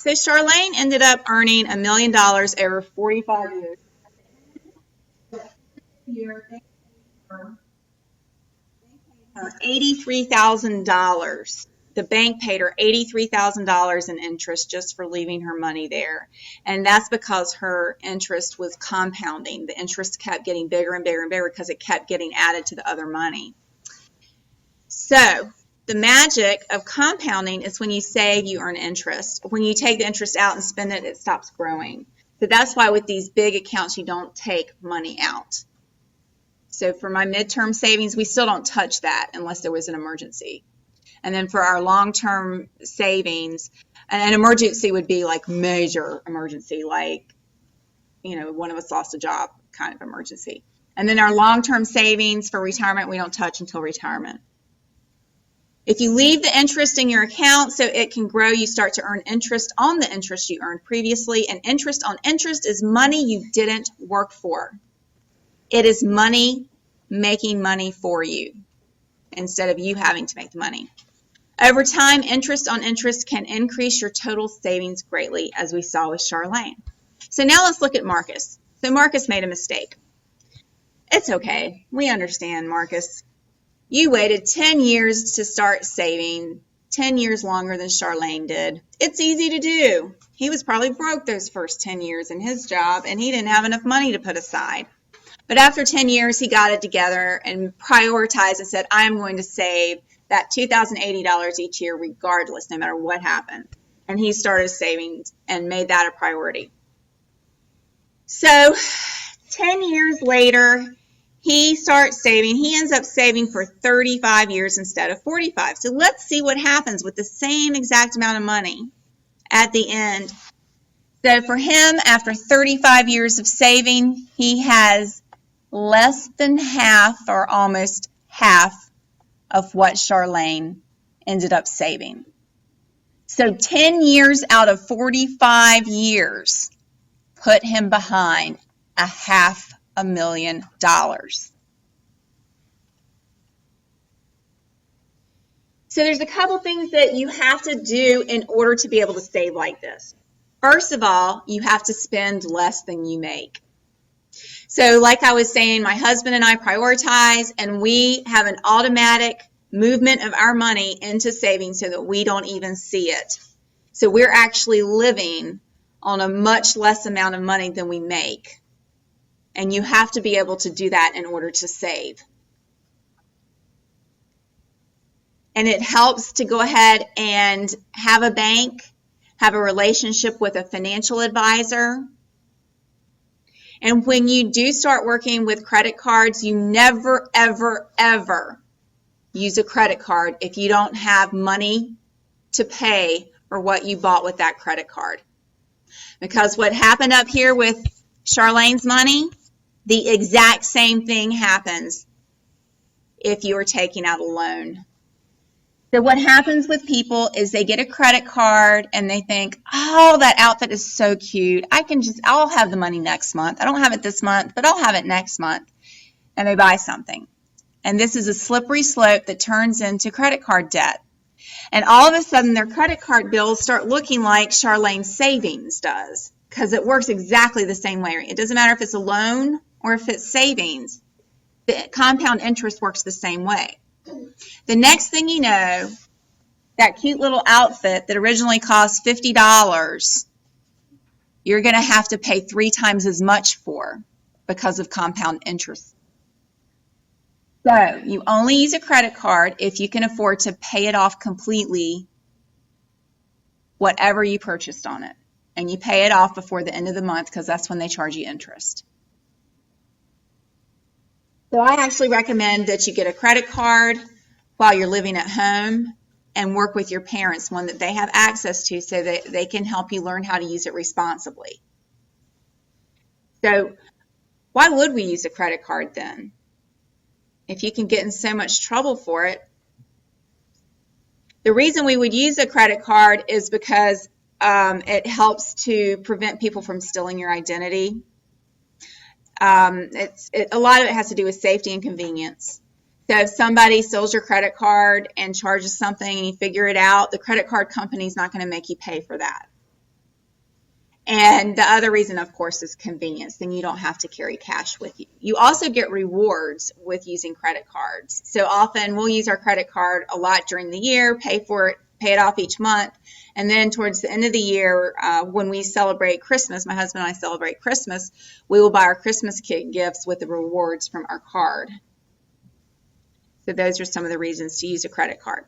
So Charlayne ended up earning $1 million over 45 years. $83,000. The bank paid her $83,000 in interest just for leaving her money there. And that's because her interest was compounding. The interest kept getting bigger and bigger and bigger because it kept getting added to the other money. So the magic of compounding is when you save, you earn interest. When you take the interest out and spend it, it stops growing. So that's why with these big accounts, you don't take money out. So for my midterm savings, we still don't touch that unless there was an emergency. And then for our long-term savings, an emergency would be like major emergency, like, one of us lost a job kind of emergency. And then our long-term savings for retirement, we don't touch until retirement. If you leave the interest in your account so it can grow, you start to earn interest on the interest you earned previously. And interest on interest is money you didn't work for. It is money making money for you instead of you having to make the money. Over time, interest on interest can increase your total savings greatly, as we saw with Charlayne. So now let's look at Marcus. So Marcus made a mistake. It's okay. We understand, Marcus. You waited 10 years to start saving, 10 years longer than Charlayne did. It's easy to do. He was probably broke those first 10 years in his job, and he didn't have enough money to put aside. But after 10 years, he got it together and prioritized and said, I'm going to save that $2,080 each year regardless, no matter what happened. And he started saving and made that a priority. So 10 years later, he starts saving. He ends up saving for 35 years instead of 45. So let's see what happens with the same exact amount of money at the end. So for him, after 35 years of saving, he has less than half or almost half of what Charlayne ended up saving. So 10 years out of 45 years put him behind $500,000. So there's a couple things that you have to do in order to be able to save like this. First of all, you have to spend less than you make. So like I was saying, my husband and I prioritize, and we have an automatic movement of our money into savings so that we don't even see it. So we're actually living on a much less amount of money than we make. And you have to be able to do that in order to save. And it helps to go ahead and have a bank, have a relationship with a financial advisor. And when you do start working with credit cards, you never, ever, ever use a credit card if you don't have money to pay for what you bought with that credit card. Because what happened up here with Charlayne's money, the exact same thing happens if you are taking out a loan. So what happens with people is they get a credit card and they think, oh, that outfit is so cute. I'll have the money next month. I don't have it this month, but I'll have it next month. And they buy something. And this is a slippery slope that turns into credit card debt. And all of a sudden, their credit card bills start looking like Charlayne's savings does, because it works exactly the same way. It doesn't matter if it's a loan or if it's savings. The compound interest works the same way. The next thing you know, that cute little outfit that originally cost $50, you're going to have to pay 3 times as much for because of compound interest. So you only use a credit card if you can afford to pay it off completely, whatever you purchased on it. And you pay it off before the end of the month because that's when they charge you interest. So I actually recommend that you get a credit card while you're living at home and work with your parents, one that they have access to so that they can help you learn how to use it responsibly. So why would we use a credit card then? If you can get in so much trouble for it. The reason we would use a credit card is because it helps to prevent people from stealing your identity. A lot of it has to do with safety and convenience. So if somebody steals your credit card and charges something and you figure it out, the credit card company is not going to make you pay for that. And the other reason, of course, is convenience. Then you don't have to carry cash with you. You also get rewards with using credit cards. So often we'll use our credit card a lot during the year, pay for it, pay it off each month. And then towards the end of the year, when we celebrate Christmas, my husband and I celebrate Christmas, we will buy our Christmas kit gifts with the rewards from our card. So those are some of the reasons to use a credit card.